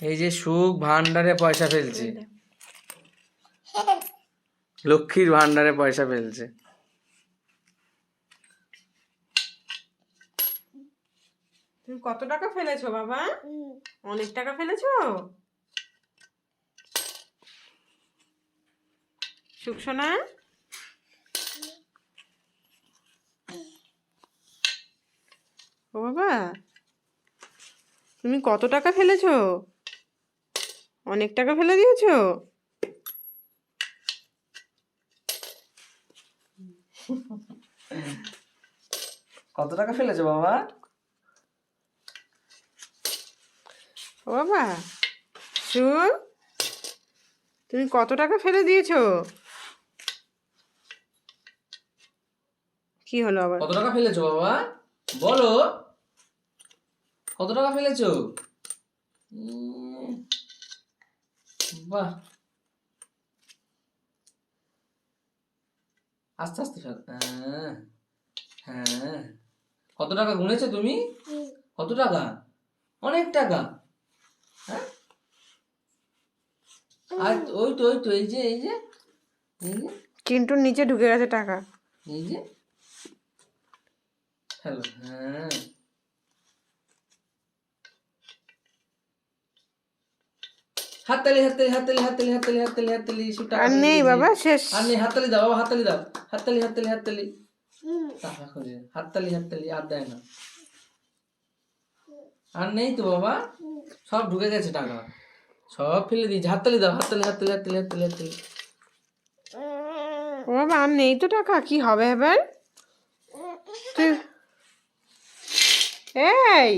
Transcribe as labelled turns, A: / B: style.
A: এই যে সুখ ভান্ডারে পয়সা ফেলছে, লক্ষ্মীর ভান্ডারে পয়সা ফেলছে।
B: তুমি কত টাকা ফেলেছো বাবা? অনেক টাকা ফেলেছো। সুখ সোনা, ও বাবা তুমি কত টাকা ফেলেছো? অনেক টাকা ফেলে দিয়েছো।
A: কত টাকা ফেলেছো বাবা?
B: ও বাবা সুখ, তুমি কত টাকা ফেলে দিয়েছো? কি হলো আবার?
A: কত টাকা ফেলেছো বাবা বলো, কত টাকা ফেলেছো? বাহ, আস্তে আস্তে ফেল। হ্যাঁ হ্যাঁ, কত টাকা গুনেছো তুমি? কত টাকা? অনেক টাকা। হ্যাঁ, আর ওই তো এই যে
B: চিন্টুর নিচে ঢুকে গেছে টাকা।
A: এই যে হ্যালো। হ্যাঁ, হাততালি হাততালি হাততালি হাততালি হাততালি হাততালি হাততালি, সব টাকা
B: আর
A: ফেলে
B: নেই
A: দিয়েছে।
B: বাবা, শেষ।
A: আর নেই, হাততালি দাও বাবা, হাততালি দাও, হাততালি হাততালি হাততালি। টাকা খোঁজে, হাততালি হাততালি, আর দেয় না। আর নেই তো বাবা, সব ঢুকে গেছে টাকা, সব ফেলে দিয়েছে। হাততালি দাও, হাততালি হাততালি হাততালি হাততালি হাততালি।
B: ও বাবা আর নেই তো টাকা, কি হবে এবার? তুই এই